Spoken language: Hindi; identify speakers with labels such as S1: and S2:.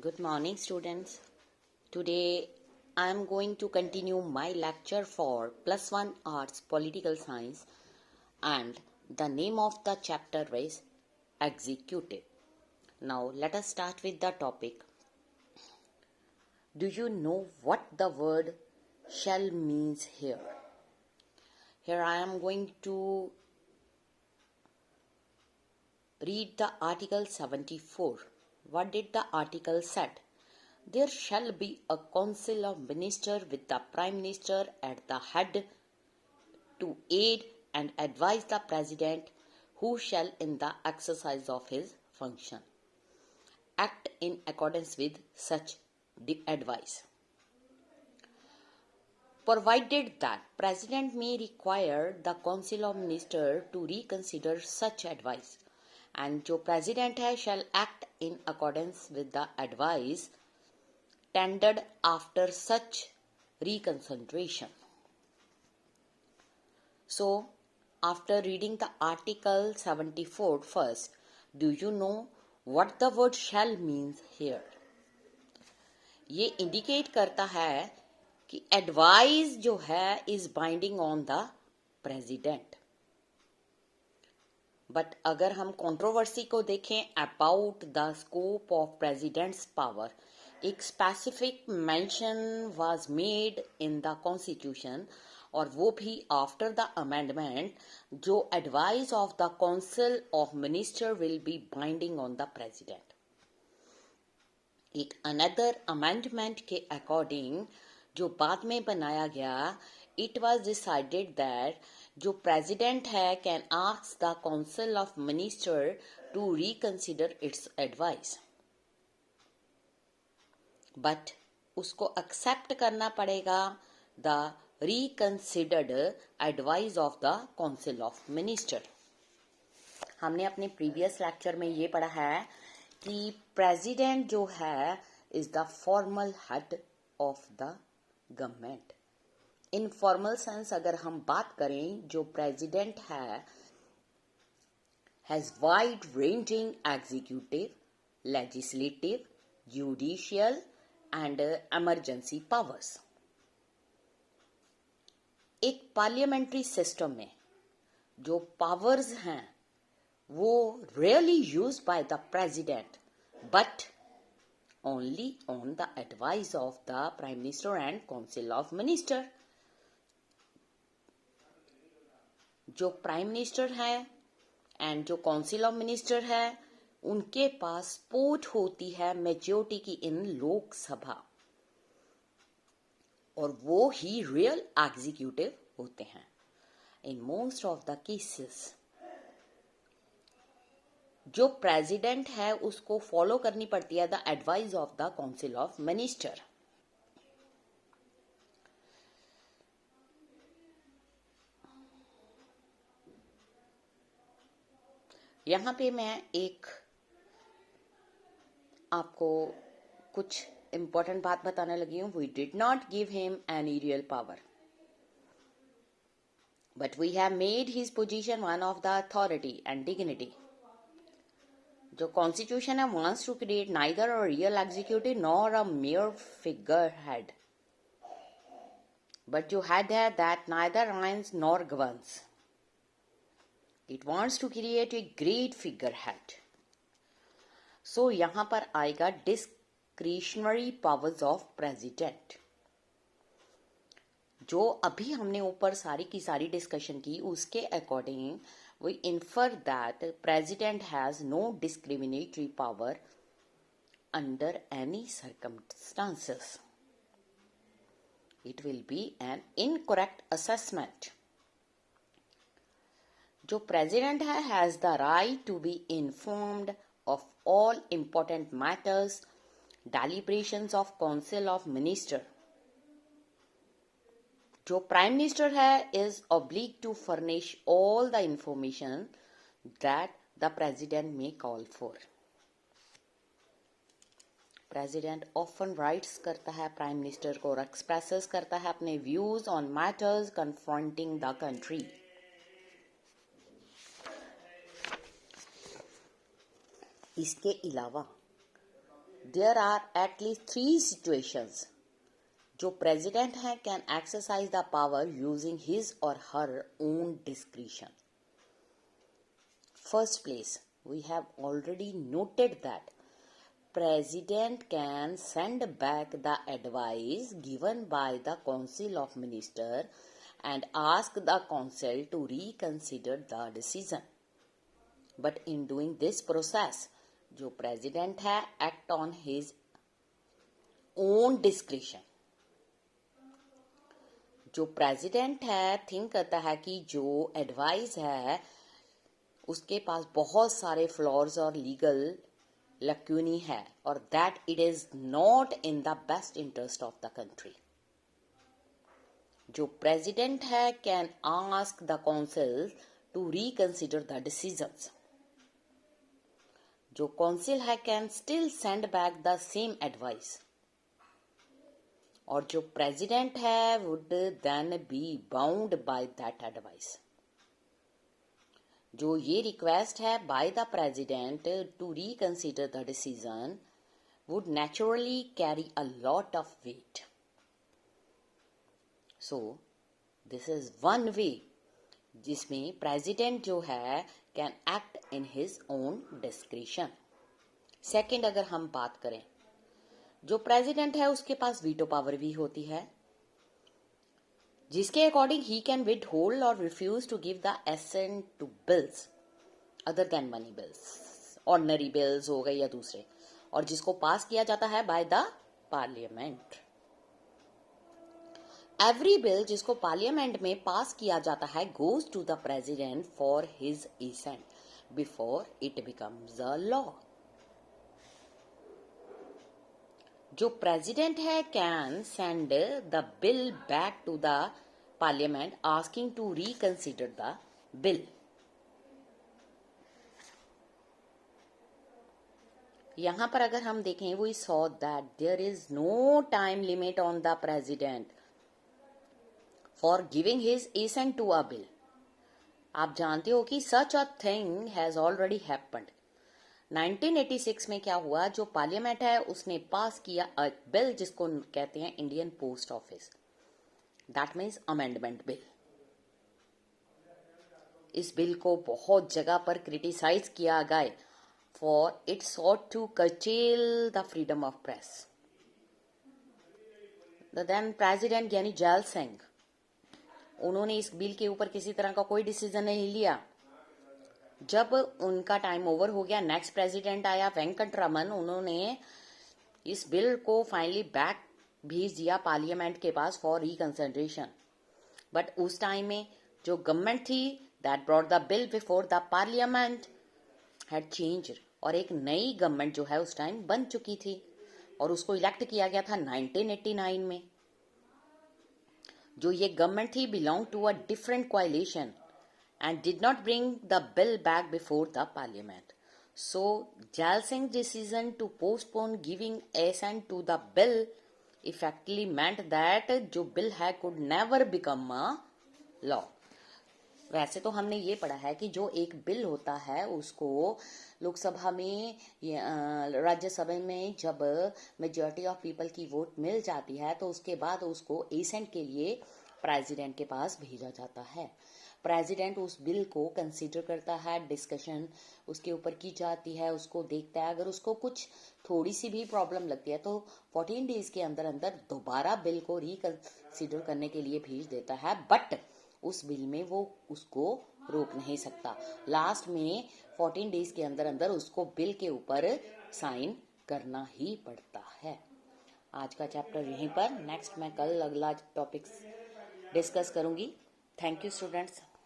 S1: Good morning, students. Today I am going to continue my lecture for Plus One Arts Political Science, and the name of the chapter is Executive. Now let us start with the topic. Do you know what the word shall means here? Here I am going to read the Article 74. What did the article said? There shall be a council of ministers with the Prime Minister at the head to aid and advise the President, who shall in the exercise of his function act in accordance with such advice. Provided that President may require the Council of Ministers to reconsider such advice, and जो President है shall act in accordance with the advice tendered after such reconsideration. So, after reading the Article 74 first, do you know what the word shall means here? ये indicate करता है कि advice जो है is binding on the president. But अगर हम controversy को देखें about the scope of president's power, एक specific mention was made in the constitution और वो भी after the amendment जो advice of the council of minister will be binding on the president. एक another amendment के according जो बाद में बनाया गया, it was decided that जो president है can ask the council of minister to reconsider its advice. But उसको accept करना पड़ेगा the reconsidered advice of the council of minister. हमने अपने previous lecture में ये पढ़ा है कि president जो है is the formal head of the government. In formal sense अगर हम बात करें जो president है has wide ranging executive, legislative, judicial and emergency powers. एक पार्लियामेंट्री सिस्टम में जो पावर्स हैं वो rarely used by the president but only on the advice of the prime minister and council of minister. जो प्राइम मिनिस्टर है एंड जो काउंसिल ऑफ मिनिस्टर है उनके पास सपोर्ट होती है मेजॉरिटी की इन लोकसभा और वो ही रियल एग्जीक्यूटिव होते हैं. In most of the cases जो प्रेसिडेंट है उसको फॉलो करनी पड़ती है the advice of the council of minister. यहां पे मैं एक आपको कुछ important बात बताने लगी हूँ. We did not give him any real power, but we have made his position one of the authority and dignity. जो कॉन्स्टिट्यूशन है wants to create neither a real executive nor a mere figurehead, but जो head है that neither reigns nor governs. It wants to create a great figurehead. So यहाँ पर आएगा discretionary powers of president. जो अभी हमने ऊपर सारी की सारी डिस्कशन की उसके according we infer that president has no discriminatory power under any circumstances. It will be an incorrect assessment. जो president है has the right to be informed of all important matters, deliberations of council of minister. जो प्राइम मिनिस्टर है is obliged to furnish all the information that the president may call for. President often writes करता है प्राइम मिनिस्टर को और expresses करता है अपने views on matters confronting the country. इसके अलावा देयर आर एटलीस्ट 3 सिचुएशंस जो प्रेसिडेंट है can exercise the power using his or her own discretion. First place, we have already noted that President can send back the advice given by the Council of Ministers and ask the Council to reconsider the decision. But in doing this process, जो President है act on his own discretion. जो President है think करता है कि जो advice है उसके पास बहुत सारे फ्लॉज और लीगल लक्यूनी है और that it is not in the best interest of the country. जो प्रेसिडेंट है can ask the council to reconsider the decisions. जो काउंसिल है can still send back the same advice. और जो प्रेसिडेंट है would then be bound by that advice. जो ये रिक्वेस्ट है by the president to reconsider the decision would naturally carry a lot of weight. So this is one वे जिसमें प्रेसिडेंट जो है can act in his own discretion. Second, अगर हम बात करें, जो प्रेसिडेंट है उसके पास वीटो पावर भी होती है जिसके according he can withhold or refuse to give the assent to bills other than money bills, ordinary bills हो गए या दूसरे, और जिसको पास किया जाता है by the parliament. Every bill जिसको पार्लियामेंट में पास किया जाता है goes to the president for his assent before it becomes a law. जो प्रेसिडेंट है can send the bill back to the parliament asking to reconsider the bill. यहां पर अगर हम देखें we saw that there is no time limit on the president for giving his assent to a bill. आप जानते हो कि such a thing has already happened. 1986 में क्या हुआ, जो पार्लियामेंट है उसने पास किया बिल जिसको कहते हैं Indian Post Office, that means amendment bill. इस बिल को बहुत जगह पर क्रिटिसाइज किया गया for it sought to curtail the freedom of press. The then president यानी जैल सिंह, उन्होंने इस बिल के ऊपर किसी तरह का कोई डिसीजन नहीं लिया. जब उनका टाइम ओवर हो गया, नेक्स्ट प्रेसिडेंट आया वेंकट रमन, उन्होंने इस बिल को फाइनली बैक भेज दिया पार्लियामेंट के पास फॉर रिकंसिडरेशन. बट उस टाइम में जो गवर्नमेंट थी that brought the bill before the parliament had changed, और एक नई गवर्नमेंट जो है उस टाइम बन चुकी थी और उसको इलेक्ट किया गया था 1989 में. जो ये गवर्नमेंट थी बिलोंग टू अ डिफरेंट कोalition and did not bring the bill back before the parliament. So, Jal Singh's decision to postpone giving assent to the bill effectively meant that जो bill है could never become a law. वैसे तो हमने ये पढ़ा है कि जो एक बिल होता है उसको लोकसभा में राज्यसभा में जब मेजॉरिटी ऑफ पीपल की वोट मिल जाती है तो उसके बाद उसको एसेंट के लिए प्रेसिडेंट के पास भेजा जाता है. प्रेसिडेंट उस बिल को कंसीडर करता है, डिस्कशन उसके ऊपर की जाती है, उसको देखता है. अगर उसको कुछ थोड़ी सी भी प्रॉब्लम लगती है तो 14 डेज के अंदर अंदर दोबारा बिल को रिकंसीडर करने के लिए भेज देता है. बट उस बिल में वो उसको रोक नहीं सकता. लास्ट में 14 डेज के अंदर अंदर उसको बिल के ऊपर साइन करना ही पड़ता है. आज का चैप्टर यहीं पर. नेक्स्ट मैं कल अगला टॉपिक्स डिस्कस करूंगी. Thank you students.